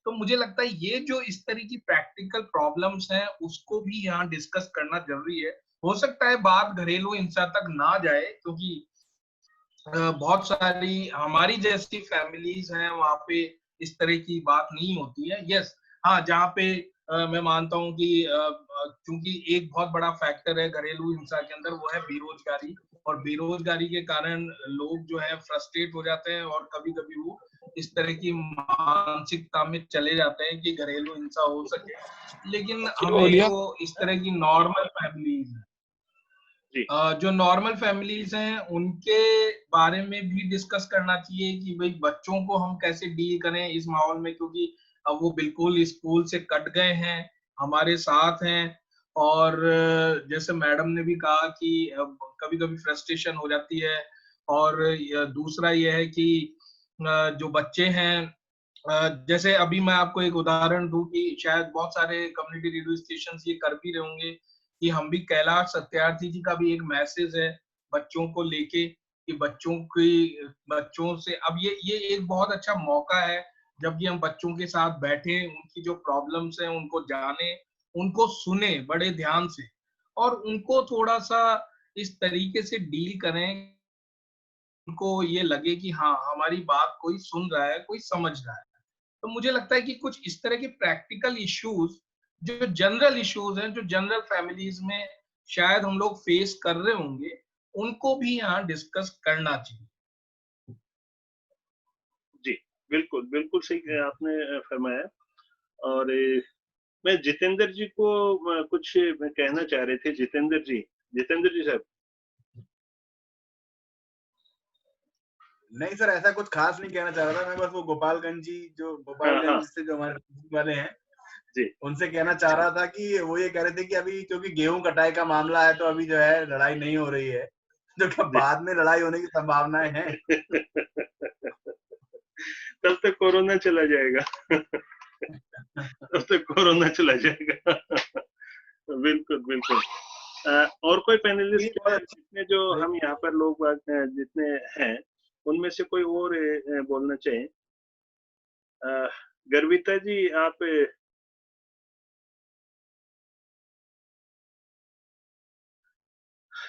तो मुझे लगता है ये जो इस तरह की प्रैक्टिकल प्रॉब्लम्स हैं उसको भी यहाँ डिस्कस करना जरूरी है। हो सकता है बात घरेलू हिंसा तक ना जाए, क्योंकि बहुत सारी हमारी जैसी फैमिलीज हैं वहां पे इस तरह की बात नहीं होती है। यस, हाँ, जहाँ पे मैं मानता हूँ कि क्योंकि एक बहुत बड़ा फैक्टर है घरेलू हिंसा के अंदर, वो है बेरोजगारी। और बेरोजगारी के कारण लोग जो है फ्रस्ट्रेट हो जाते हैं और कभी कभी वो इस तरह की मानसिकता में चले जाते हैं कि घरेलू हिंसा हो सके। लेकिन हमें जो इस तरह की नॉर्मल फैमिलीज जो नॉर्मल फैमिलीज हैं उनके बारे में भी डिस्कस करना चाहिए कि भाई बच्चों को हम कैसे डील करें इस माहौल में, क्योंकि अब वो बिल्कुल स्कूल से कट गए हैं, हमारे साथ हैं। और जैसे मैडम ने भी कहा कि कभी कभी फ्रस्ट्रेशन हो जाती है। और दूसरा ये है कि जो बच्चे हैं, जैसे अभी मैं आपको एक उदाहरण दूं कि शायद बहुत सारे कम्युनिटी रेडियो स्टेशन ये कर भी रहे होंगे कि हम भी कैलाश सत्यार्थी जी का भी एक मैसेज है बच्चों को लेके कि बच्चों से अब ये एक बहुत अच्छा मौका है जब कि हम बच्चों के साथ बैठे, उनकी जो प्रॉब्लम्स हैं उनको जाने, उनको सुने बड़े ध्यान से, और उनको थोड़ा सा इस तरीके से डील करें, उनको ये लगे कि हाँ हमारी बात कोई सुन रहा है, कोई समझ रहा है। तो मुझे लगता है कि कुछ इस तरह के प्रैक्टिकल इश्यूज, जो जनरल इश्यूज हैं, जो जनरल फैमिलीज में शायद हम लोग फेस कर रहे होंगे, उनको भी यहाँ डिस्कस करना चाहिए। जी, बिल्कुल, बिल्कुल सही आपने फरमाया। और मैं जितेंद्र जी को कुछ कहना चाह रहे थे। जितेंद्र जी साहब। नहीं सर, ऐसा कुछ खास नहीं कहना चाह रहा था मैं, बस वो गोपालगंज से जो हमारे वाले हैं जी, उनसे कहना चाह रहा था कि वो ये कह रहे थे कि अभी क्योंकि गेहूं कटाई का मामला है तो अभी जो है लड़ाई नहीं हो रही है, जो कि बाद में लड़ाई होने की संभावनाएं हैं। तब तक कोरोना चला जाएगा। तब तक कोरोना चला जाएगा। बिल्कुल, बिल्कुल। और कोई पैनलिस्ट जितने जो हम यहाँ पर लोग जितने हैं उनमें से कोई और बोलना चाहें? गर्विता जी, आप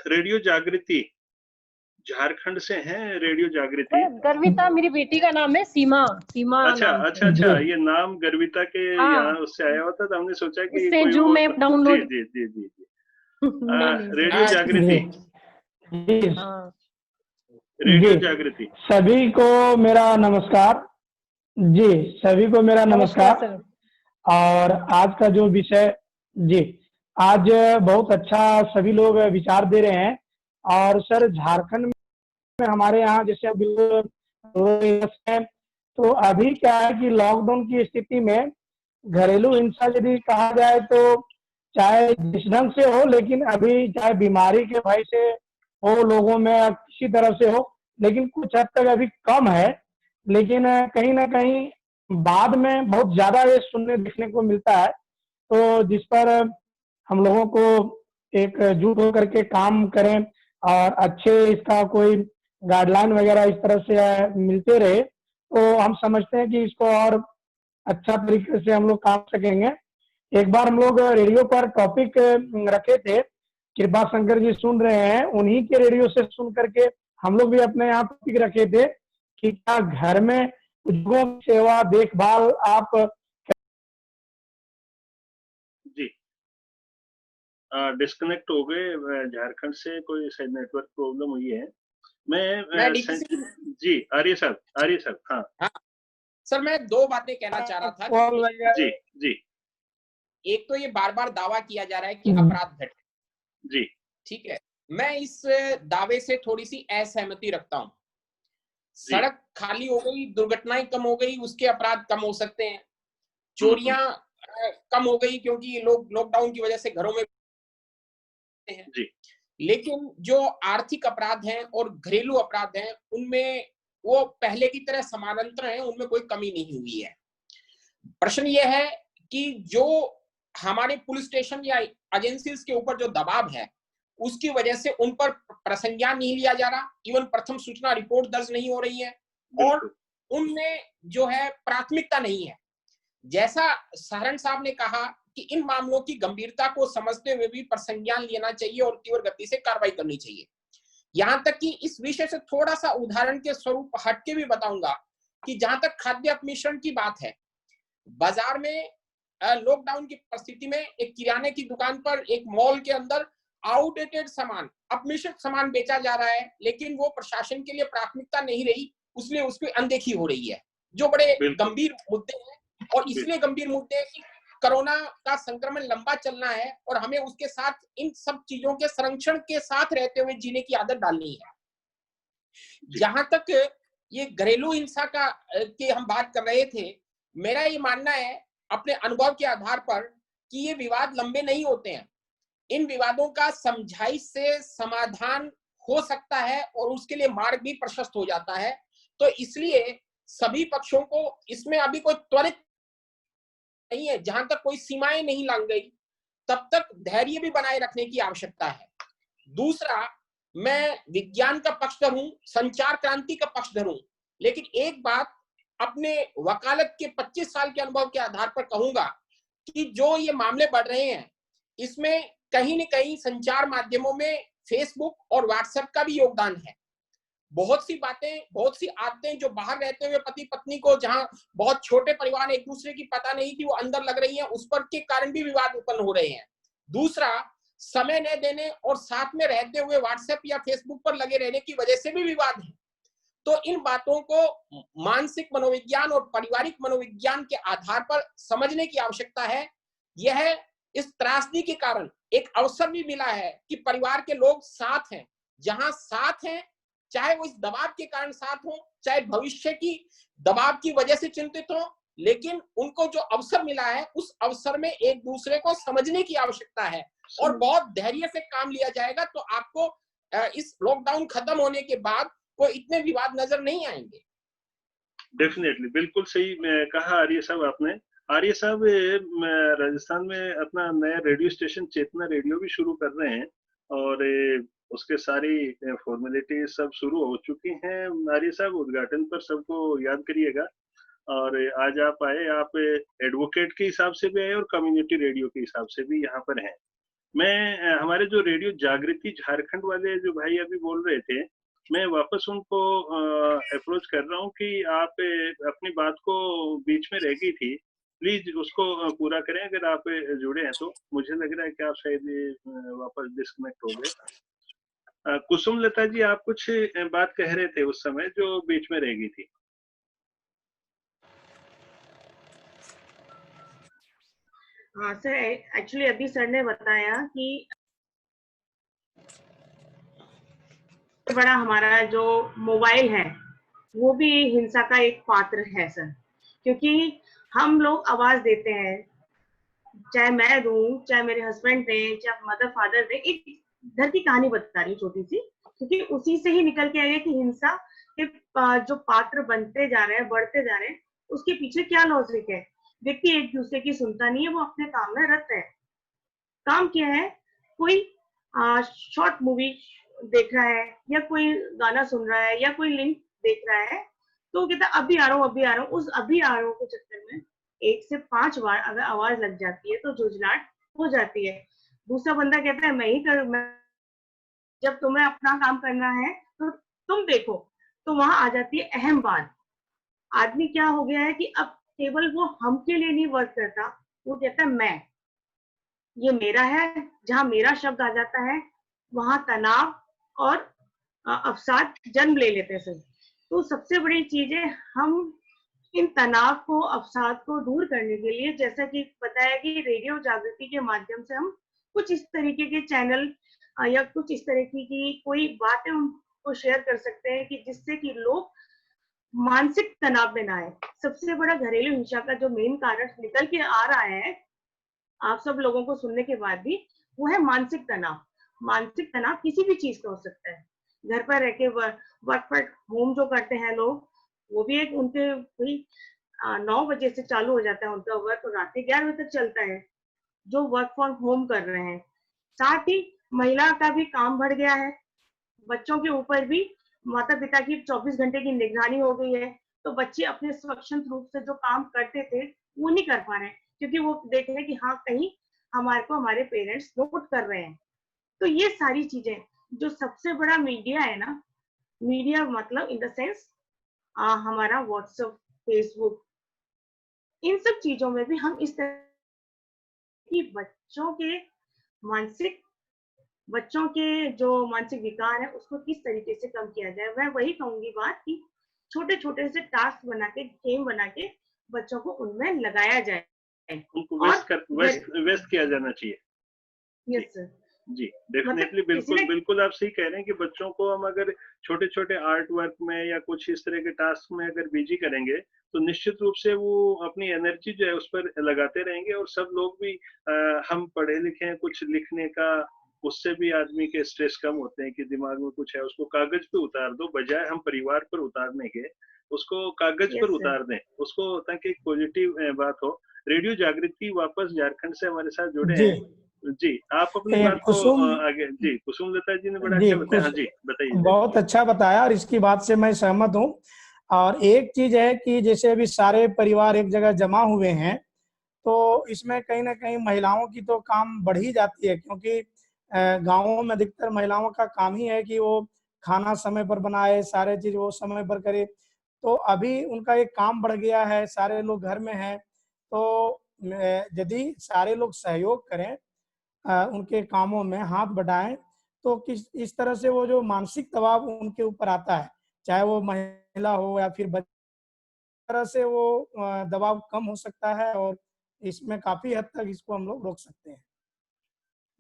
रेडियो जागृति झारखंड से हैं? रेडियो जागृति गर्विता मेरी बेटी का नाम है, सीमा अच्छा नाम अच्छा अच्छा, ये नाम गर्विता के यहाँ उससे आया होता तो हमने सोचा कि कोई जूम और। App download. जी जी जी जी जी। रेडियो जागृति। रेडियो जागृति। सभी को मेरा नमस्कार। जी, सभी को मेरा नमस्कार। और आज का जो विषय, जी, आज बहुत अच्छा सभी लोग विचार दे रहे हैं। और सर, झारखंड में हमारे यहाँ जैसे है, तो अभी क्या है कि लॉकडाउन की स्थिति में घरेलू हिंसा यदि कहा जाए तो चाहे जिस ढंग से हो, लेकिन अभी चाहे बीमारी के भय से हो लोगों में या किसी तरह से हो, लेकिन कुछ हद तक अभी कम है। लेकिन कहीं ना कहीं बाद में बहुत ज्यादा ये सुनने देखने को मिलता है, तो जिस पर हम लोगों को एकजुट होकर के काम करें और अच्छे इसका कोई गाइडलाइन वगैरह इस तरह से मिलते रहे, तो हम समझते हैं कि इसको और अच्छा तरीके से हम लोग काम सकेंगे। एक बार हम लोग रेडियो पर टॉपिक रखे थे, कृपा शंकर जी सुन रहे हैं, उन्हीं के रेडियो से सुन करके हम लोग भी अपने यहाँ टॉपिक रखे थे कि क्या घर में बुजुर्गों की सेवा देखभाल आप। जी, डिस्कनेक्ट हो गए झारखंड से, कोई शायद नेटवर्क प्रॉब्लम हुई है। मैं जी, आर्य साहब। हाँ सर, मैं दो बातें कहना चाह रहा था। जी जी। एक तो ये बार बार दावा किया जा रहा है कि अपराध घटे। जी, ठीक है, मैं इस दावे से थोड़ी सी असहमति रखता हूँ। सड़क खाली हो गई, दुर्घटनाएं कम हो गई, उसके अपराध कम हो सकते हैं। चोरियां कम हो गई क्योंकि लोग लॉकडाउन की वजह से घरों में हैं। जी। लेकिन जो आर्थिक अपराध हैं और घरेलू अपराध हैं, उनमें वो पहले की तरह समानांतर हैं, उनमें कोई कमी नहीं हुई है। प्रश्न ये है कि जो हमारे पुलिस स्टेशन या एजेंसीज के ऊपर जो दबाव है, उसकी वजह से उन पर प्रसंज्ञान नहीं लिया जा रहा, इवन प्रथम सूचना रिपोर्ट दर्ज नहीं हो रही है, और उनमें जो है प्राथमिकता नहीं है। जैसा सहरण साहब ने कहा कि इन मामलों की गंभीरता को समझते हुए भी प्रसंज्ञान लेना चाहिए और तीव्र गति से कार्रवाई करनी चाहिए। यहां तक कि इस विषय से थोड़ा सा उदाहरण के स्वरूप हटके भी बताऊंगा कि जहां तक खाद्य अपमिश्रण की बात है, बाजार में लॉकडाउन की परिस्थिति में एक किराने की दुकान पर एक मॉल के अंदर आउटडेटेड सामान, अपमिश्रित सामान बेचा जा रहा है, लेकिन वो प्रशासन के लिए प्राथमिकता नहीं रही, उसलिए उस पर अनदेखी हो रही है, जो बड़े गंभीर मुद्दे हैं। और इसलिए गंभीर मुद्दे हैं कि कोरोना का संक्रमण लंबा चलना है और हमें उसके साथ इन सब चीजों के संरक्षण के साथ रहते हुए जीने की आदत डालनी है। जहां तक ये घरेलू हिंसा का की हम बात कर रहे थे, मेरा ये मानना है अपने अनुभव के आधार पर कि ये विवाद लंबे नहीं होते हैं। इन विवादों का समझाइश से समाधान हो सकता है और उसके लिए मार्ग भी प्रशस्त हो जाता है। तो इसलिए सभी पक्षों को इसमें अभी कोई त्वरित नहीं है, जहां तक कोई सीमाएं नहीं लांघ गई तब तक धैर्य भी बनाए रखने की आवश्यकता है। दूसरा, मैं विज्ञान का पक्षधर हूं, संचार क्रांति का पक्षधर हूं, लेकिन एक बात अपने वकालत के 25 साल के अनुभव के आधार पर कहूंगा कि जो ये मामले बढ़ रहे हैं, इसमें कहीं न कहीं संचार माध्यमों में फेसबुक और व्हाट्सएप का भी योगदान है। बहुत सी बातें, बहुत सी आदतें जो बाहर रहते हुए पति पत्नी को, जहां बहुत छोटे परिवार एक दूसरे की पता नहीं कि वो अंदर लग रही है, उस पर के कारण भी विवाद उत्पन्न हो रहे हैं। दूसरा, समय न देने और साथ में रहते हुए व्हाट्सएप या फेसबुक पर लगे रहने की वजह से भी विवाद है। तो इन बातों को मानसिक मनोविज्ञान और पारिवारिक मनोविज्ञान के आधार पर समझने की आवश्यकता है। यह इस त्रासदी के कारण एक अवसर भी मिला है कि परिवार के लोग साथ हैं, जहां साथ हैं, चाहे वो इस दबाव के कारण साथ हो, चाहे भविष्य की दबाव की वजह से चिंतित हो, लेकिन उनको जो अवसर मिला है उस अवसर में एक दूसरे को समझने की आवश्यकता है और बहुत धैर्य से काम लिया जाएगा तो आपको इस लॉकडाउन खत्म होने के बाद कोई इतने विवाद नजर नहीं आएंगे। डेफिनेटली, बिल्कुल सही कहा आर्य साहब आपने। आर्य साहब राजस्थान में अपना नया रेडियो स्टेशन चेतना रेडियो भी शुरू कर रहे हैं और उसके सारी फॉर्मेलिटी सब शुरू हो चुकी हैं। आर्य साहब, उद्घाटन पर सबको याद करिएगा। और आज आप आए, आप एडवोकेट के हिसाब से भी आए और कम्युनिटी रेडियो के हिसाब से भी यहाँ पर हैं। मैं हमारे जो रेडियो जागृति झारखंड वाले जो भाई अभी बोल रहे थे, मैं वापस उनको अप्रोच कर रहा हूँ कि आप अपनी बात को बीच में रह गई थी, प्लीज उसको पूरा करें। अगर आप जुड़े हैं तो मुझे लग रहा है कि आप शायद वापस डिस्कनेक्ट हो गए। कुसुम लता जी, आप कुछ बात कह रहे थे उस समय जो बीच में रह गई थी। हाँ सर, एक्चुअली अभी सर ने बताया कि बड़ा हमारा जो मोबाइल है वो भी हिंसा का एक पात्र है सर, क्योंकि हम लोग आवाज देते हैं, चाहे मैं दूं, चाहे मेरे हस्बैंड दें, चाहे मदर फादर दें। एक घर की कहानी बता रही छोटी सी, क्योंकि उसी से ही निकल के आएगा कि हिंसा के जो पात्र बनते जा रहे हैं, बढ़ते जा रहे हैं, उसके पीछे क्या लॉजिक है। व्यक्ति एक दूसरे की सुनता नहीं है, वो अपने काम में रत है। काम क्या है, कोई शॉर्ट मूवी देख रहा है या कोई गाना सुन रहा है या कोई लिंक देख रहा है, तो कहता है अभी आ रहा हूँ, अभी आ रहा हूँ। उस अभी आ रहा हूँ के चक्कर में 1 से 5 बार अगर आवाज लग जाती है तो झुंझलाहट हो जाती है। दूसरा बंदा कहता है मैं ही करूँ, जब तुम्हें अपना काम करना है तो तुम देखो, तो वहां आ जाती है अहम बात। आदमी क्या हो गया है कि अब केवल वो हम के लिए नहीं वर्क करता, वो कहता है मैं, ये मेरा है। जहां मेरा शब्द आ जाता है वहां तनाव और अवसाद जन्म ले लेते हैं सर। तो सबसे बड़ी चीज है, हम इन तनाव को, अवसाद को दूर करने के लिए, जैसा कि पता है कि रेडियो जागृति के माध्यम से हम कुछ इस तरीके के चैनल या कुछ इस तरीके की कोई बातें उनको शेयर कर सकते हैं कि जिससे कि लोग मानसिक तनाव में ना आए। सबसे बड़ा घरेलू हिंसा का जो मेन कारण निकल के आ रहा है आप सब लोगों को सुनने के बाद भी, वो है मानसिक तनाव। मानसिक तनाव किसी भी चीज का हो सकता है। घर पर रह के वर्क फ्रॉम होम जो करते हैं लोग, वो भी एक उनके भाई 9 बजे से चालू हो जाता है उनका वर्क और रात के 11 बजे तक चलता है, जो वर्क फ्रॉम होम कर रहे हैं। साथ ही महिला का भी काम बढ़ गया है, बच्चों के ऊपर भी माता पिता की 24 घंटे की निगरानी हो गई है, तो बच्चे अपने स्वच्छंद रूप से जो काम करते थे वो वो नहीं कर पा रहे हैं, क्योंकि वो देख रहे हैं कि हाँ कहीं हमारे को हमारे पेरेंट्स नोट कर रहे हैं। तो ये सारी चीजें, जो सबसे बड़ा मीडिया है ना, मीडिया मतलब इन द सेंस हमारा व्हाट्सएप, फेसबुक, इन सब चीजों में भी हम इस तरह की बच्चों के जो मानसिक विकार है उसको किस तरीके से कम किया जाए। मैं वही कहूंगी बात कि छोटे छोटे से टास्क बना के, गेम बना के बच्चों को उनमें लगाया जाए, उनको व्यस्त किया जाना चाहिए। Yes sir. जी डेफिनेटली, बिल्कुल बिल्कुल आप सही कह रहे हैं कि बच्चों को हम अगर छोटे छोटे आर्ट वर्क में या कुछ इस तरह के टास्क में अगर बिजी करेंगे तो निश्चित रूप से वो अपनी एनर्जी जो है उस पर लगाते रहेंगे। और सब लोग भी हम पढ़े लिखे हैं, कुछ लिखने का उससे भी आदमी के स्ट्रेस कम होते हैं कि दिमाग में कुछ है उसको कागज पे उतार दो, बजाय हम परिवार पर उतारने के उसको कागज पर उतार दें उसको, ताकि एक पॉजिटिव बात हो। रेडियो जागृति वापस झारखंड से हमारे साथ जुड़े हैं। जी आप अपनी बात को आगे। जी कुसुम लता जी ने बड़ा अच्छा बताया। हाँ जी बताइए। बहुत अच्छा बताया और इसकी बात से मैं सहमत हूँ। और एक चीज है कि जैसे अभी सारे परिवार एक जगह जमा हुए हैं तो इसमें कहीं ना कहीं महिलाओं की तो काम बढ़ ही जाती है, क्योंकि गाँवों में अधिकतर महिलाओं का काम ही है कि वो खाना समय पर बनाए, सारे चीज वो समय पर करे। तो अभी उनका एक काम बढ़ गया है, सारे लोग घर में हैं, तो यदि सारे लोग सहयोग करें, उनके कामों में हाथ बढ़ाएं, तो किस इस तरह से वो जो मानसिक दबाव उनके ऊपर आता है, चाहे वो महिला हो या फिर बच्चे, तरह से वो दबाव कम हो सकता है और इसमें काफी हद तक इसको हम लोग रोक सकते हैं।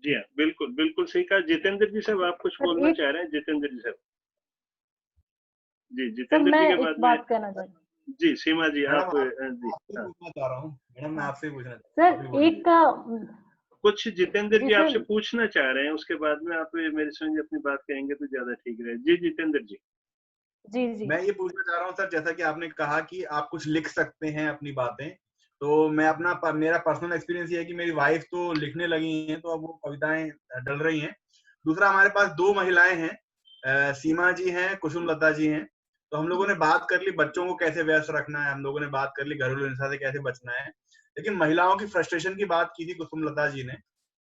जी हाँ बिल्कुल बिल्कुल सही कहा। जितेंद्र जी साहब आप कुछ बोलना चाह रहे हैं? जितेंद्र जी साहब। जी जितेंद्र जी के बाद बात कहना चाहिए। जी सीमा जी आप। जी पूछना चाह रहा हूँ मैडम, मैं आपसे पूछना सर एक का कुछ जितेंद्र जी आपसे पूछना चाह रहे हैं, उसके बाद में आप मेरे संग अपनी बात कहेंगे तो ज्यादा ठीक रहे। जी जितेंद्र जी। जी मैं ये पूछना चाह रहा हूँ सर, जैसा कि आपने कहा कि आप कुछ लिख सकते हैं अपनी बातें, तो मैं मेरा पर्सनल एक्सपीरियंस ये है कि मेरी वाइफ तो लिखने लगी हैं, तो अब वो कविताएं डल रही हैं। दूसरा हमारे पास 2 महिलाएं हैं, सीमा जी हैं, कुसुम लता जी हैं। तो हम लोगों ने बात कर ली बच्चों को कैसे व्यस्त रखना है, हम लोगों ने बात कर ली घरेलू हिंसा से कैसे बचना है, लेकिन महिलाओं की फ्रस्ट्रेशन की बात की थी कुसुम लता जी ने।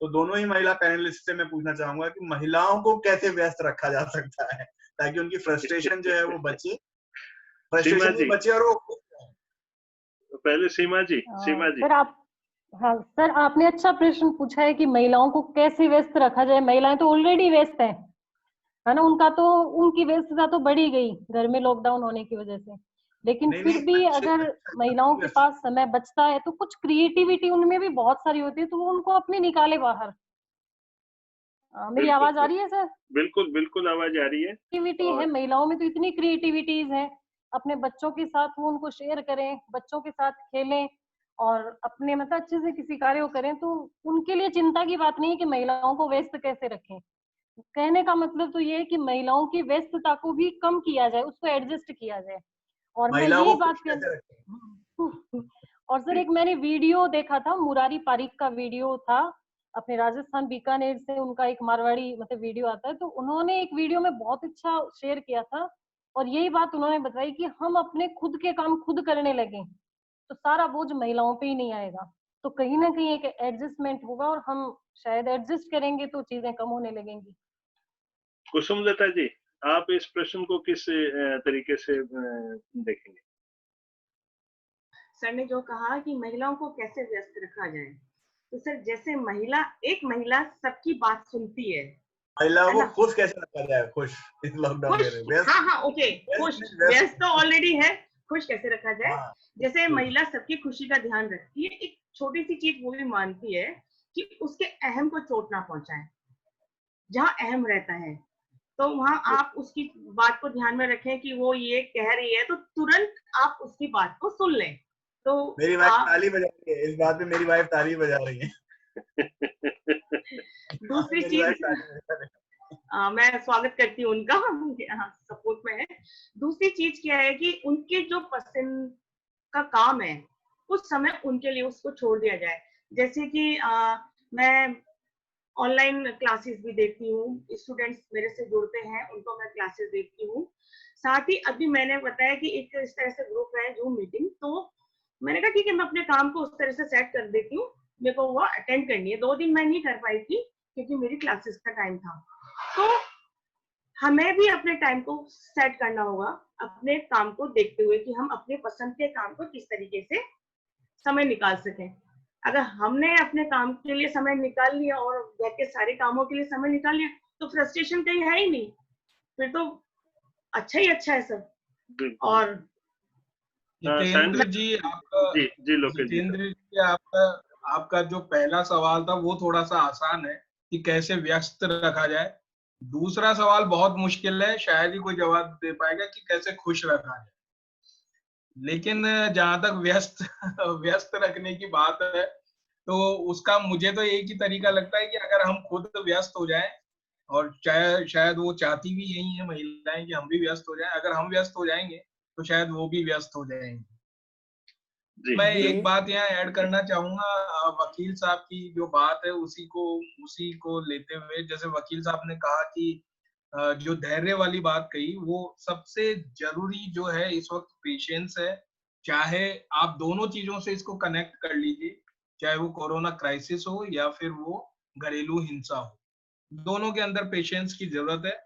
तो दोनों ही महिला पैनलिस्ट से मैं पूछना चाहूंगा कि महिलाओं को कैसे व्यस्त रखा जा सकता है ताकि उनकी फ्रस्ट्रेशन जो है वो बचे, फ्रस्ट्रेशन भी बचे और वो। पहले सीमा जी। सीमा जी सर आप, हाँ सर आपने अच्छा प्रश्न पूछा है कि महिलाओं को कैसे व्यस्त रखा जाए। महिलाएं तो ऑलरेडी व्यस्त है ना, उनकी व्यस्तता तो बढ़ी गई घर में लॉकडाउन होने की वजह से। लेकिन फिर भी अगर महिलाओं के पास समय बचता है तो कुछ क्रिएटिविटी उनमें भी बहुत सारी होती है, तो वो उनको अपनी निकाले बाहर। मेरी आवाज आ रही है सर? बिल्कुल बिल्कुल आवाज आ रही है। क्रिएटिविटी है महिलाओं में, तो इतनी क्रिएटिविटीज है। अपने बच्चों के साथ वो उनको शेयर करें, बच्चों के साथ खेलें और अपने मतलब अच्छे से किसी कार्य को करें, तो उनके लिए चिंता की बात नहीं है कि महिलाओं को व्यस्त कैसे रखें। कहने का मतलब तो ये है कि महिलाओं की व्यस्तता को भी कम किया जाए, उसको एडजस्ट किया जाए। और मैं यही बात और सर एक मैंने वीडियो देखा था, मुरारी पारिक का वीडियो था, अपने राजस्थान बीकानेर से उनका एक मारवाड़ी मतलब वीडियो आता है, तो उन्होंने एक वीडियो में बहुत अच्छा शेयर किया था और यही बात उन्होंने बताई कि हम अपने खुद के काम खुद करने लगे तो सारा बोझ महिलाओं पे ही नहीं आएगा। तो कहीं ना कहीं एक एडजस्टमेंट होगा और हम शायद एडजस्ट करेंगे तो चीजें कम होने लगेंगी। कुसुम लता जी आप इस प्रश्न को किस तरीके से देखेंगे? सर ने जो कहा कि महिलाओं को कैसे व्यस्त रखा जाए, तो सर जैसे एक महिला सबकी बात सुनती है, महिला को खुश कैसे रखा जाए? खुश इस लॉकडाउन में? हाँ ओके, खुश व्यस्त तो ऑलरेडी है, खुश कैसे रखा जाए? जैसे महिला सबकी खुशी का ध्यान रखती है, एक छोटी सी चीज वो भी मानती है कि उसके अहम को चोट ना पहुंचाए। जहाँ अहम रहता है तो वहां आप उसकी बात को ध्यान में रखें कि वो ये कह रही है, तो तुरंत आप उसकी बात को सुन लें। तो मेरी वाइफ ताली बजा रही है, इस बात में मेरी वाइफ ताली बजा रही है। दूसरी चीज मैं स्वागत करती हूँ उनका, सपोर्ट में है। दूसरी चीज क्या है कि उनके जो पसंद का काम है उस समय उनके लिए उसको छोड़ दिया जाए। जैसे कि मैं ऑनलाइन क्लासेस भी देखती हूँ, स्टूडेंट्स मेरे से जुड़ते हैं, उनको मैं क्लासेस देखती हूँ। साथ ही अभी मैंने बताया कि एक इस तरह से ग्रुप है जूम मीटिंग, तो मैंने कहा ठीक है, मैं अपने काम को उस तरह से सेट कर देती हूँ, मेरे को वो अटेंड करनी है। 2 दिन मैं नहीं कर पाई थी क्योंकि मेरी क्लासेस का टाइम था। तो हमें भी अपने टाइम को सेट करना होगा, अपने काम को देखते हुए कि हम अपने पसंद के काम को किस तरीके से समय निकाल सकें। अगर हमने अपने काम के लिए समय निकाल लिया और घर के सारे कामों के लिए समय निकाल लिया तो फ्रस्ट्रेशन कहीं है ही नहीं, फिर तो अच्छा ही अच्छा है सब। और जितेंद्र जी आपका जी लोकेश जी, जितेंद्र जी आपका जो पहला सवाल था वो थोड़ा सा आसान है कि कैसे व्यस्त रखा जाए। दूसरा सवाल बहुत मुश्किल है, शायद ही कोई जवाब दे पाएगा कि कैसे खुश रखा जाए। लेकिन जहां तक व्यस्त रखने की बात है तो उसका मुझे तो एक ही तरीका लगता है कि अगर हम खुद व्यस्त हो जाएं, और शायद वो चाहती भी यही है महिलाएं कि हम भी व्यस्त हो जाएं। अगर हम व्यस्त हो जाएंगे तो शायद वो भी व्यस्त हो जाएंगे। मैं एक बात यहाँ ऐड करना चाहूंगा, वकील साहब की जो बात है उसी को लेते हुए, जैसे वकील साहब ने कहा कि जो धैर्य वाली बात कही, वो सबसे जरूरी जो है इस वक्त पेशेंस है। चाहे आप दोनों चीजों से इसको कनेक्ट कर लीजिए, चाहे वो कोरोना क्राइसिस हो या फिर वो घरेलू हिंसा हो, दोनों के अंदर पेशेंस की जरूरत है।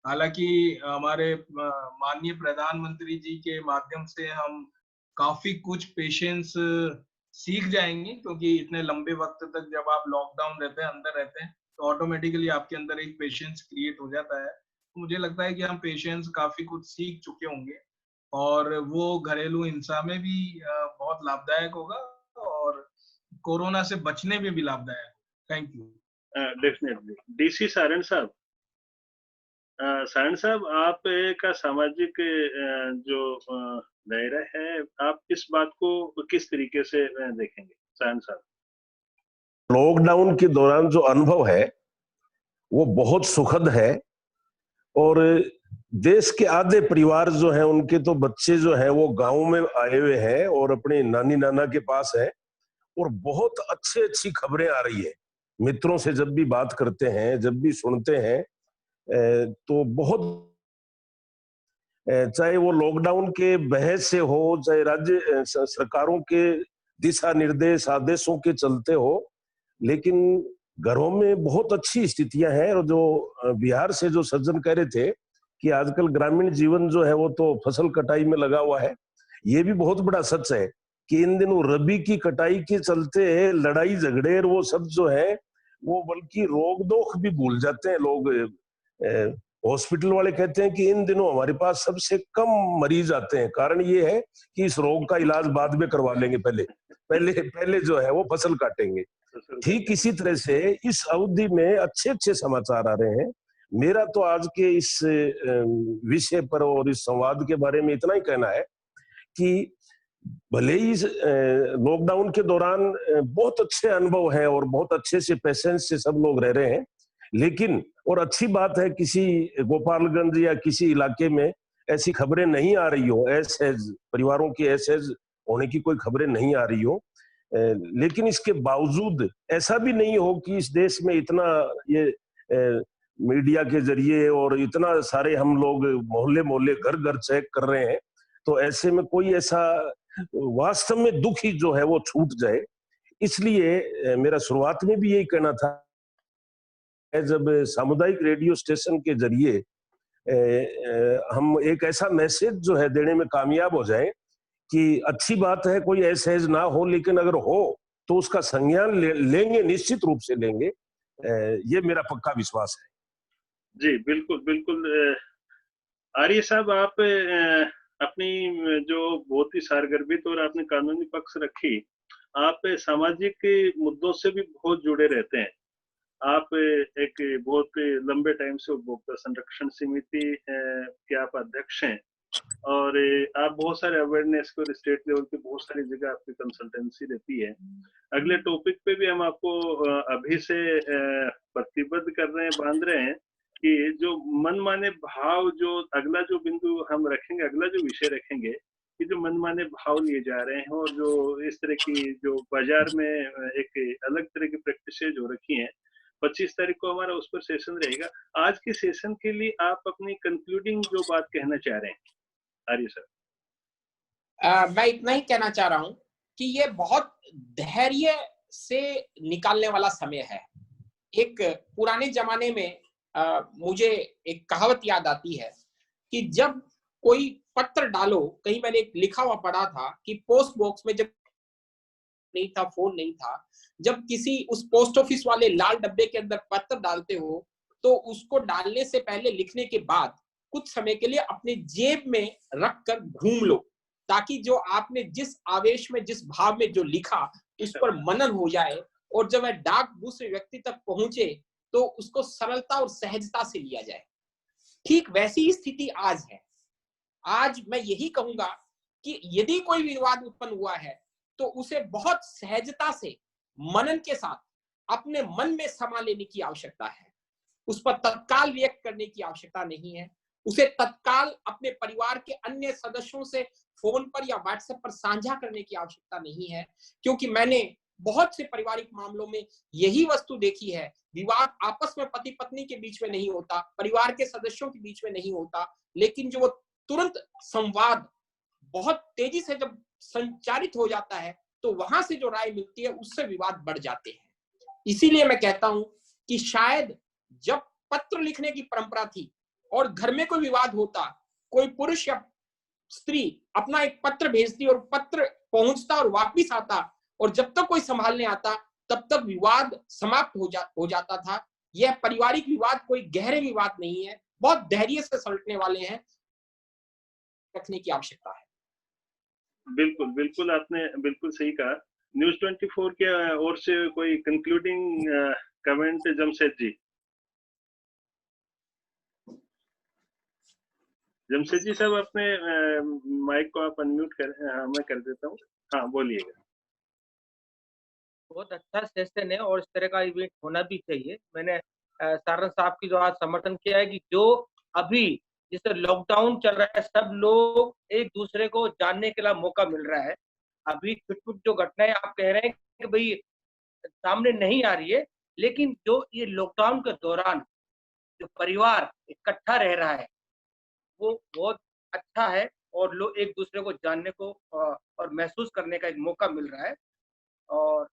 हालांकि हमारे माननीय प्रधानमंत्री जी के माध्यम से हम काफी कुछ पेशेंस सीख जाएंगे, क्योंकि इतने लंबे वक्त तक जब आप लॉकडाउन रहते हैं, अंदर रहते हैं, तो ऑटोमेटिकली आपके अंदर एक पेशेंस क्रिएट हो जाता है। तो मुझे लगता है कि हम पेशेंस काफी कुछ सीख चुके होंगे और वो घरेलू हिंसा में भी बहुत लाभदायक होगा और कोरोना से बचने में भी लाभदायक। Thank you. Definitely. DC Saran साहब, सारण साहब, आप का सामाजिक जो दायरा है, आप इस बात को किस तरीके से देखेंगे? सारण साहब, लॉकडाउन के दौरान जो अनुभव है वो बहुत सुखद है और देश के आधे परिवार जो हैं उनके तो बच्चे जो हैं वो गांव में आए हुए हैं और अपने नानी नाना के पास है और बहुत अच्छी खबरें आ रही है। मित्रों से जब भी बात करते हैं, जब भी सुनते हैं, तो बहुत, चाहे वो लॉकडाउन के बहस से हो, चाहे राज्य सरकारों के दिशा निर्देश आदेशों के चलते हो, लेकिन घरों में बहुत अच्छी स्थितियां हैं। और जो बिहार से जो सज्जन कह रहे थे कि आजकल ग्रामीण जीवन जो है वो तो फसल कटाई में लगा हुआ है, ये भी बहुत बड़ा सच है कि इन दिनों रबी की कटाई के चलते लड़ाई झगड़े और वो सब जो है वो बल्कि रोग दोख भी भूल जाते हैं लोग। हॉस्पिटल वाले कहते हैं कि इन दिनों हमारे पास सबसे कम मरीज आते हैं, कारण ये है कि इस रोग का इलाज बाद में करवा लेंगे, पहले जो है वो फसल काटेंगे। ठीक इसी तरह से इस अवधि में अच्छे समाचार आ रहे हैं। मेरा तो आज के इस विषय पर और इस संवाद के बारे में इतना ही कहना है कि भले ही लॉकडाउन के दौरान बहुत अच्छे अनुभव है और बहुत अच्छे से पेशेंस से सब लोग रह रहे हैं, लेकिन और अच्छी बात है किसी गोपालगंज या किसी इलाके में ऐसी खबरें नहीं आ रही हो, असहज परिवारों की असहज होने की कोई खबरें नहीं आ रही हो, लेकिन इसके बावजूद ऐसा भी नहीं हो कि इस देश में इतना ये मीडिया के जरिए और इतना सारे हम लोग मोहल्ले मोहल्ले घर घर चेक कर रहे हैं, तो ऐसे में कोई ऐसा वास्तव में दुख ही जो है वो छूट जाए। इसलिए मेरा शुरुआत में भी यही कहना था, जब सामुदायिक रेडियो स्टेशन के जरिए हम एक ऐसा मैसेज जो है देने में कामयाब हो जाए कि अच्छी बात है कोई असहज ना हो, लेकिन अगर हो तो उसका संज्ञान लेंगे, निश्चित रूप से लेंगे, ये मेरा पक्का विश्वास है। जी बिल्कुल बिल्कुल। आर्य साहब, आप अपनी जो बहुत ही सारगर्भित और आपने कानूनी पक्ष रखी, आप सामाजिक मुद्दों से भी बहुत जुड़े रहते हैं। आप एक बहुत लंबे टाइम से उपभोक्ता संरक्षण समिति के आप अध्यक्ष हैं और आप बहुत सारे अवेयरनेस को स्टेट लेवल पे बहुत सारी जगह आपकी कंसल्टेंसी रहती है। अगले टॉपिक पे भी हम आपको अभी से प्रतिबद्ध कर रहे हैं, बांध रहे हैं कि जो मनमाने भाव, जो अगला जो बिंदु हम रखेंगे, अगला जो विषय रखेंगे कि जो मनमाने भाव लिए जा रहे हैं और जो इस तरह की जो बाजार में एक अलग तरह की प्रैक्टिसेज हो रखी हैं, 25 तारीख को हमारा उस पर सेशन रहेगा। आज के सेशन के लिए आप अपनी कंक्लूडिंग जो बात कहना चाह रहे हैं आर्य सर? मैं इतना ही कहना चाह रहा हूं कि ये बहुत धैर्य से निकालने वाला समय है। एक पुराने जमाने में मुझे एक कहावत याद आती है कि जब कोई पत्र डालो, कहीं मैंने एक लिखा हुआ पढ़ा था कि पोस्ट बॉक्स में जब नहीं था, फोन नहीं था, जब किसी उस पोस्ट ऑफिस वाले लाल डब्बे के अंदर पत्र डालते हो तो उसको डालने से पहले, लिखने के बाद कुछ समय के लिए अपने जेब में रख कर घूम लो, ताकि जो आपने जिस आवेश में, जिस भाव में जो लिखा उस पर मनन हो जाए, और जब वह डाक दूसरे व्यक्ति तक पहुंचे तो उसको सरलता और सहजता से लिया जाए। ठीक वैसी स्थिति आज है। आज मैं यही कहूंगा कि यदि कोई विवाद उत्पन्न हुआ है तो उसे बहुत सहजता से, मनन के साथ अपने मन में समा लेने की आवश्यकता है। उस पर तत्काल रिएक्ट करने की आवश्यकता नहीं है। उसे तत्काल अपने परिवार के अन्य सदस्यों से फोन पर या व्हाट्सएप पर साझा करने की आवश्यकता नहीं है, क्योंकि मैंने बहुत से पारिवारिक मामलों में यही वस्तु देखी है। विवाद आपस में पति पत्नी के बीच में नहीं होता, परिवार के सदस्यों के बीच में नहीं होता, लेकिन जो वो तुरंत संवाद बहुत तेजी से जब संचारित हो जाता है तो वहां से जो राय मिलती है उससे विवाद बढ़ जाते हैं। इसीलिए मैं कहता हूं कि शायद जब पत्र लिखने की परंपरा थी और घर में कोई विवाद होता, कोई पुरुष या स्त्री अपना एक पत्र भेजती और पत्र पहुंचता और वापिस आता, और जब तक कोई संभालने आता तब तक विवाद समाप्त हो जाता था। यह पारिवारिक विवाद कोई गहरे विवाद नहीं है, बहुत धैर्य से सलटने वाले हैं, रखने की आवश्यकता है। बिल्कुल बिल्कुल, आपने बिल्कुल सही कहा। न्यूज़ 24 के ओर से कोई कंक्लूडिंग कमेंट जमशेद जी? जमशेद जी साहब, अपने माइक को आप अनम्यूट कर, मैं कर देता हूँ। हाँ, बोलिएगा। बहुत अच्छा सेशन है और इस तरह का इवेंट होना भी चाहिए। मैंने सारन साहब की जो आज समर्थन किया है कि जो अभी जैसे लॉकडाउन चल रहा है, सब लोग एक दूसरे को जानने के लिए मौका मिल रहा है। अभी कुछ जो घटनाएं आप कह रहे हैं कि भाई सामने नहीं आ रही है, लेकिन जो ये लॉकडाउन के दौरान जो परिवार इकट्ठा रह रहा है वो बहुत अच्छा है, और लोग एक दूसरे को जानने को और महसूस करने का एक मौका मिल रहा है, और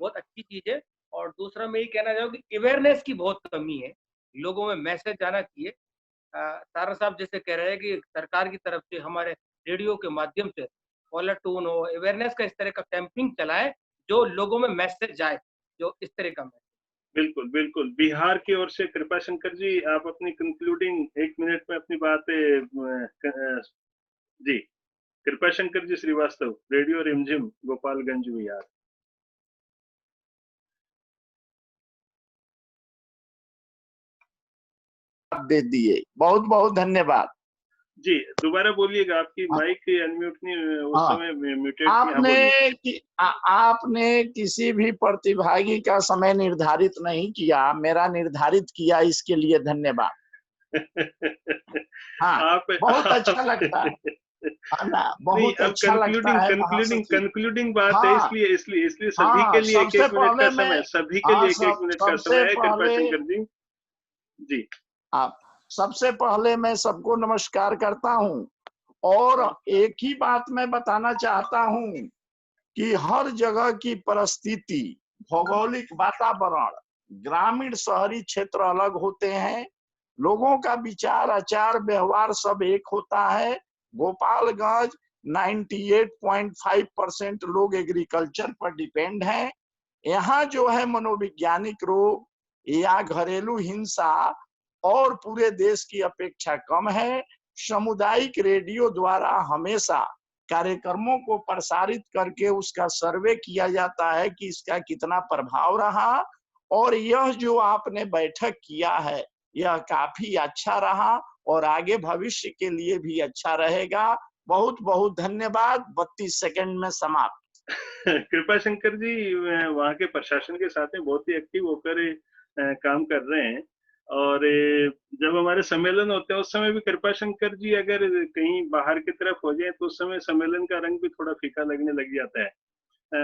बहुत अच्छी चीज है। और दूसरा मैं ये कहना चाहूँगा कि अवेयरनेस की बहुत कमी है, लोगों में मैसेज जाना चाहिए। सारा साहब जैसे कह रहे हैं कि सरकार की तरफ से हमारे रेडियो के माध्यम से कॉलर टून हो, अवेयरनेस का इस तरह का कैंपिंग चलाए जो लोगों में मैसेज जाए, जो इस तरह का मैसेज। बिल्कुल बिल्कुल। बिहार की ओर से कृपा शंकर जी, आप अपनी कंक्लूडिंग 1 मिनट में अपनी बात जी। कृपा शंकर जी श्रीवास्तव, रेडियो रिमझिम, गोपालगंज बिहार। दे दिए, बहुत बहुत धन्यवाद जी। दोबारा बोलिएगा, आपकी माइक अनम्यूट नहीं, उस समय म्यूटेड थी। आपने किसी भी प्रतिभागी का समय निर्धारित नहीं किया, मेरा निर्धारित किया, इसके लिए धन्यवाद। हाँ, बहुत अच्छा लगता है ना, बहुत अच्छा लगता है। कंक्लूडिंग बात है, इसलिए सभी के लिए 1 मिनट का समय, सभी के लिए 1 मिनट का समय है। कृपा शंकर जी जी। आप सबसे पहले मैं सबको नमस्कार करता हूं, और एक ही बात मैं बताना चाहता हूं कि हर जगह की परिस्थिति, भौगोलिक वातावरण, ग्रामीण शहरी क्षेत्र अलग होते हैं, लोगों का विचार, आचार, व्यवहार सब एक होता है। गोपालगंज 98.5% लोग एग्रीकल्चर पर डिपेंड हैं। यहाँ जो है मनोवैज्ञानिक रोग या घरेलू हिंसा और पूरे देश की अपेक्षा कम है। सामुदायिक रेडियो द्वारा हमेशा कार्यक्रमों को प्रसारित करके उसका सर्वे किया जाता है कि इसका कितना प्रभाव रहा, और यह जो आपने बैठक किया है यह काफी अच्छा रहा और आगे भविष्य के लिए भी अच्छा रहेगा। बहुत बहुत धन्यवाद। 32 सेकंड में समाप्त। कृपा शंकर जी वहाँ के प्रशासन के साथ में बहुत ही एक्टिव होकर काम कर रहे हैं, और जब हमारे सम्मेलन होते हैं उस समय भी कृपा शंकर जी अगर कहीं बाहर की तरफ हो जाए तो उस समय सम्मेलन का रंग भी थोड़ा फीका लगने लग जाता है।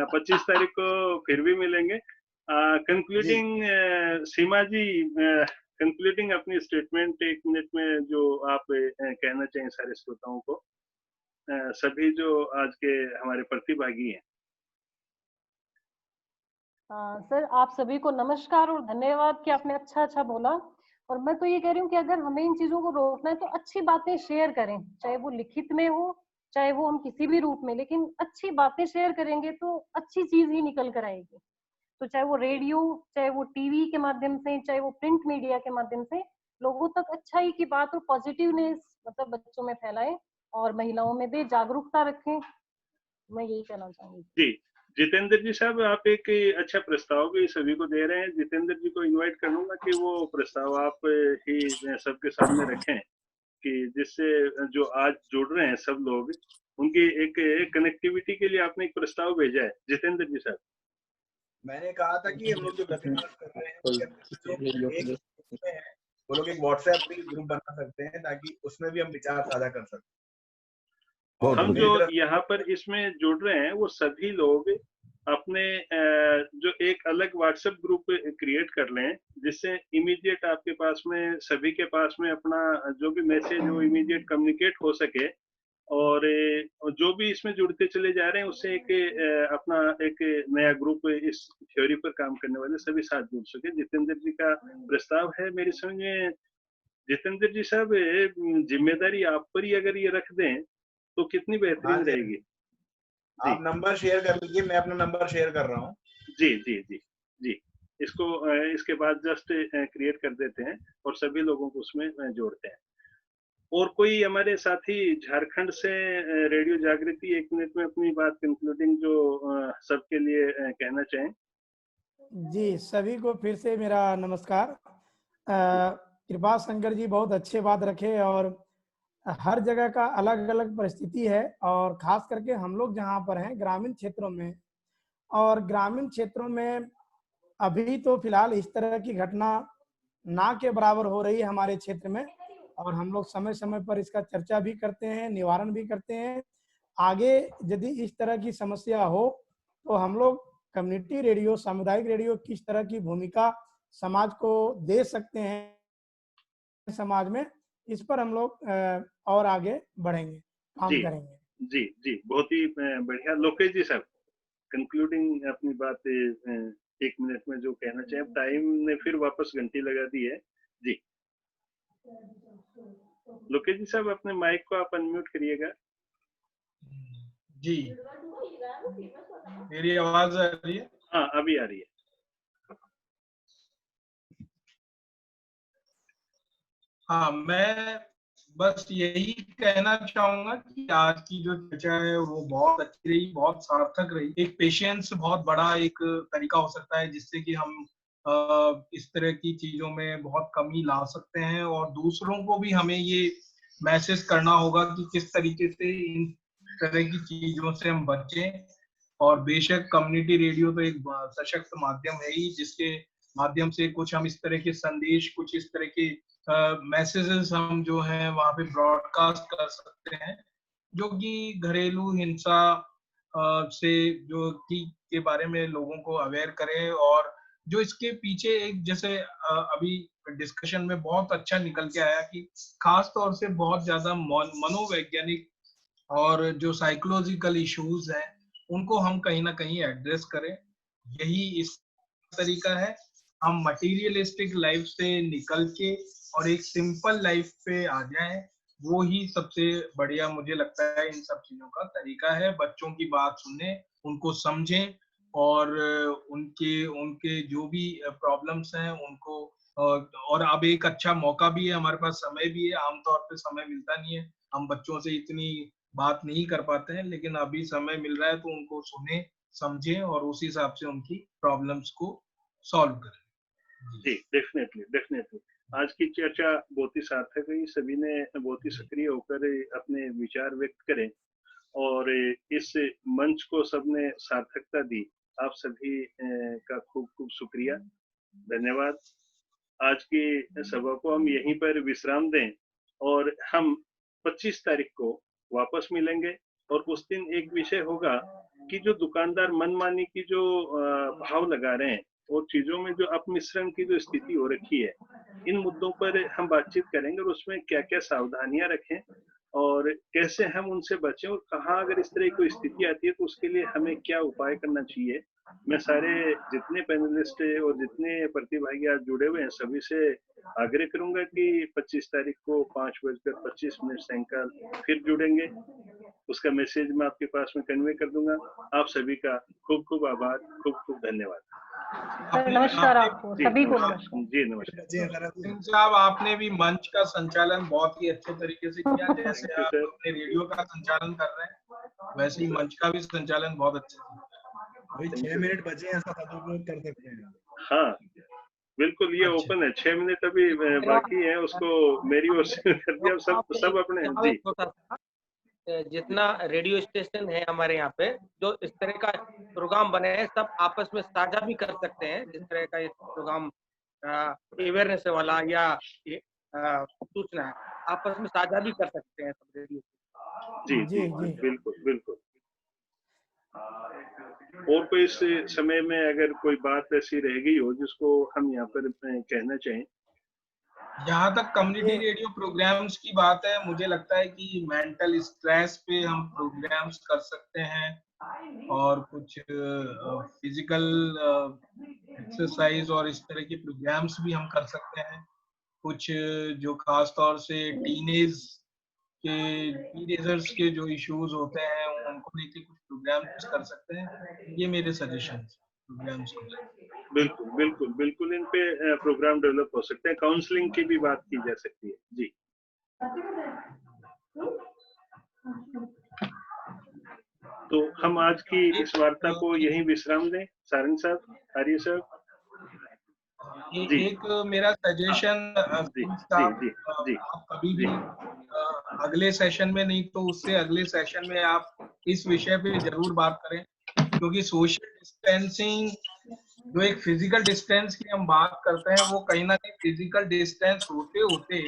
25 तारीख को फिर भी मिलेंगे। कंक्लूडिंग सीमा जी, कंक्लूडिंग अपनी स्टेटमेंट 1 मिनट में जो आप कहना चाहिए सारे श्रोताओं को, सभी जो आज के हमारे प्रतिभागी हैं। सर आप सभी को नमस्कार और धन्यवाद कि आपने अच्छा बोला। और मैं तो ये कह रही हूँ कि अगर हमें इन चीजों को रोकना है तो अच्छी बातें शेयर करें, चाहे वो लिखित में हो, चाहे वो हम किसी भी रूप में, लेकिन अच्छी बातें शेयर करेंगे तो अच्छी चीज ही निकल कर आएगी। तो चाहे वो रेडियो, चाहे वो टीवी के माध्यम से, चाहे वो प्रिंट मीडिया के माध्यम से लोगों तक अच्छाई की बात और पॉजिटिवनेस मतलब बच्चों में फैलाएं और महिलाओं में भी जागरूकता रखें। मैं यही कहना चाहूंगी। जी, जितेंद्र जी साहब, आप एक अच्छा प्रस्ताव भी सभी को दे रहे हैं। जितेंद्र जी को इनवाइट करूंगा कि वो प्रस्ताव आप ही सबके सामने रखें, कि जिससे जो आज जुड़ रहे हैं सब लोग, उनकी एक कनेक्टिविटी के लिए आपने एक प्रस्ताव भेजा है। जितेंद्र जी साहब, मैंने कहा था कि हम लोग जो वेबिनार कर रहे हैं उसके अंदर जो एक ग्रुप में है, वो लोग एक व्हाट्सएप पे ग्रुप बना सकते हैं ताकि उसमें भी हम विचार साझा कर सकते हैं। हम जो यहाँ पर इसमें जुड़ रहे हैं वो सभी लोग अपने जो एक अलग व्हाट्सएप ग्रुप क्रिएट कर लें, जिससे इमीडिएट आपके पास में, सभी के पास में अपना जो भी मैसेज वो इमीडिएट कम्युनिकेट हो सके। और जो भी इसमें जुड़ते चले जा रहे हैं उससे एक अपना एक नया ग्रुप इस थ्योरी पर काम करने वाले सभी साथ जुड़ सके। जितेंद्र जी का प्रस्ताव है मेरी समझ में। जितेंद्र जी साहब, जिम्मेदारी आप पर ही अगर ये रख दें तो कितनी बेहतरीन रहेगी। आप नंबर शेयर कर लीजिए, मैं अपना नंबर शेयर कर रहा हूँ। जी जी जी जी, इसको इसके बाद जस्ट क्रिएट कर देते हैं और सभी लोगों को उसमें जोड़ते हैं। और कोई हमारे साथी झारखंड से रेडियो जागृति 1 मिनट में अपनी बात कंक्लूडिंग जो सबके लिए कहना चाहें? जी, सभी को फिर से मेरा नमस्कार। कृपा शंकर जी बहुत अच्छे बात रखे, और हर जगह का अलग अलग परिस्थिति है, और खास करके हम लोग जहाँ पर हैं ग्रामीण क्षेत्रों में, और ग्रामीण क्षेत्रों में अभी तो फिलहाल इस तरह की घटना ना के बराबर हो रही है हमारे क्षेत्र में, और हम लोग समय समय पर इसका चर्चा भी करते हैं, निवारण भी करते हैं। आगे यदि इस तरह की समस्या हो तो हम लोग कम्युनिटी रेडियो, सामुदायिक रेडियो किस तरह की भूमिका समाज को दे सकते हैं समाज में, इस पर हम लोग और आगे बढ़ेंगे, काम करेंगे। जी जी, बहुत ही बढ़िया। लोकेश जी साहब, कंक्लूडिंग अपनी बात 1 मिनट में जो कहना चाहिए। टाइम ने फिर वापस घंटी लगा दी है। जी लोकेश जी साहब, अपने माइक को आप अनम्यूट करिएगा। जी, मेरी आवाज आ रही है? हाँ, अभी आ रही है। हाँ, मैं बस यही कहना चाहूंगा कि आज की जो चर्चा है वो बहुत अच्छी रही, बहुत सार्थक रही। एक पेशेंस बहुत बड़ा एक तरीका हो सकता है जिससे कि हम इस तरह की चीजों में बहुत कमी ला सकते हैं, और दूसरों को भी हमें ये मैसेज करना होगा कि किस तरीके से इन तरह की चीजों से हम बचें। और बेशक कम्युनिटी रेडियो तो एक सशक्त माध्यम है ही, जिसके माध्यम से कुछ हम इस तरह के संदेश, कुछ इस तरह के मैसेजेस हम जो है वहां पे ब्रॉडकास्ट कर सकते हैं, जो कि घरेलू हिंसा से जो के बारे में लोगों को अवेयर करें। और जो इसके पीछे एक, जैसे अभी डिस्कशन में बहुत अच्छा निकल के आया कि खास तौर से बहुत ज्यादा मनोवैज्ञानिक और जो साइकोलॉजिकल इश्यूज हैं उनको हम कहीं ना कहीं एड्रेस करें। यही इस तरीका है, हम मटेरियलिस्टिक लाइफ से निकल के और एक सिंपल लाइफ पे आ जाएं। वो ही सबसे बढ़िया मुझे लगता है इन सब चीजों का तरीका है। बच्चों की बात सुने, उनको समझें, और उनके उनके जो भी प्रॉब्लम्स हैं उनको, और अब एक अच्छा मौका भी है, हमारे पास समय भी है। आमतौर पे समय मिलता नहीं है, हम बच्चों से इतनी बात नहीं कर पाते हैं, लेकिन अभी समय मिल रहा है तो उनको सुने, समझें और उसी हिसाब से उनकी प्रॉब्लम्स को सॉल्व करें। जी, डेफिनेटली डेफिनेटली। आज की चर्चा बहुत ही सार्थक रही, सभी ने बहुत ही सक्रिय होकर अपने विचार व्यक्त करें और इस मंच को सबने सार्थकता दी। आप सभी का खूब खूब शुक्रिया, धन्यवाद। आज की सभा को हम यहीं पर विश्राम दें और हम 25 तारीख को वापस मिलेंगे। और उस दिन एक विषय होगा कि जो दुकानदार मनमानी की जो भाव लगा रहे हैं और चीजों में जो अपमिश्रण की जो स्थिति हो रखी है, इन मुद्दों पर हम बातचीत करेंगे और उसमें क्या क्या सावधानियां रखें और कैसे हम उनसे बचें और कहाँ अगर इस तरह की कोई स्थिति आती है तो उसके लिए हमें क्या उपाय करना चाहिए। मैं सारे जितने पैनलिस्ट और जितने प्रतिभागी आज जुड़े हुए हैं सभी से आग्रह करूंगा कि 25 तारीख को 5:25 सायंकाल फिर जुड़ेंगे। उसका मैसेज मैं आपके पास में कन्वे कर दूंगा। आप सभी का खूब खूब आभार, खूब खूब धन्यवाद। नमस्कार आपको सभी को नमस्कार। जी नमस्कार। सिंह साहब, आपने भी मंच का संचालन बहुत ही अच्छे तरीके से किया। जैसे आप अपने रेडियो का संचालन कर रहे हैं वैसे ही मंच का भी संचालन बहुत अच्छा है। अभी 6 मिनट बचे हैं, ऐसा सदुपयोग कर सकते हैं। हाँ बिल्कुल, ये ओपन है। 6 मिनट अभी बाकी है, उसको मेरी ओर से कर दिया। सब अपने जी। जितना रेडियो स्टेशन है हमारे यहाँ पे जो इस तरह का प्रोग्राम बने हैं सब आपस में साझा भी कर सकते हैं। जिस तरह का ये प्रोग्राम अवेयरनेस वाला या सूचना है आपस में साझा भी कर सकते हैं सब रेडियो। जी जी बिल्कुल बिल्कुल। और कोई इस समय में अगर कोई बात ऐसी रह गई हो जिसको हम यहाँ पर कहना चाहें। जहाँ तक कम्युनिटी रेडियो प्रोग्राम्स की बात है, मुझे लगता है कि मेंटल स्ट्रेस पे हम प्रोग्राम्स कर सकते हैं और कुछ फिजिकल एक्सरसाइज और इस तरह के प्रोग्राम्स भी हम कर सकते हैं। कुछ जो खास तौर से टीनेजर्स के जो इश्यूज होते हैं उनको लेके कुछ प्रोग्राम्स कर सकते हैं। ये मेरे सजेशन प्रोग्राम्स को। बिल्कुल बिल्कुल बिल्कुल, इन पे प्रोग्राम डेवलप हो सकते हैं। काउंसलिंग की भी बात की जा सकती है। जी तो हम आज की इस वार्ता को यहीं विश्राम दें। सारंग साहब, आर्य साहब। एक मेरा सजेशन, आप कभी भी अगले सेशन में नहीं तो उससे अगले सेशन में आप इस विषय पे जरूर बात करें, क्योंकि सोशल डिस्टेंसिंग जो एक फिजिकल डिस्टेंस की हम बात करते हैं वो कहीं ना कहीं फिजिकल डिस्टेंस होते होते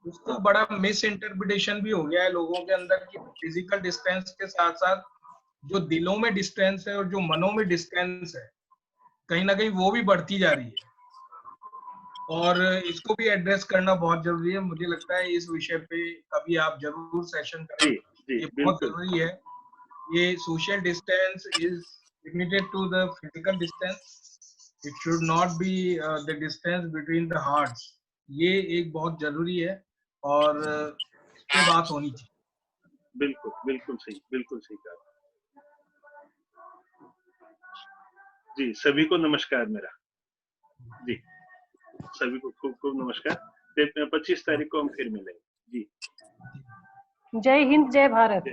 उसको बड़ा मिस इंटरप्रिटेशन भी हो गया है लोगों के अंदर कि फिजिकल डिस्टेंस के साथ साथ जो दिलों में डिस्टेंस है और जो मनों में डिस्टेंस है कहीं ना कहीं वो भी बढ़ती जा रही है और इसको भी एड्रेस करना बहुत जरूरी है। मुझे लगता है इस विषय पे कभी आप जरूर सेशन करें। ये बहुत जरूरी है। ये social distance is limited to the physical distance, it should not be the distance between the hearts. ये एक बहुत जरूरी है और इस पे बात होनी चाहिए। बिल्कुल बिल्कुल सही, बिल्कुल सही कहा जी। सभी को नमस्कार मेरा जी। सभी को खूब खूब नमस्कार। 25 तारीख को हम फिर मिलेंगे जी। जय हिंद, जय भारत।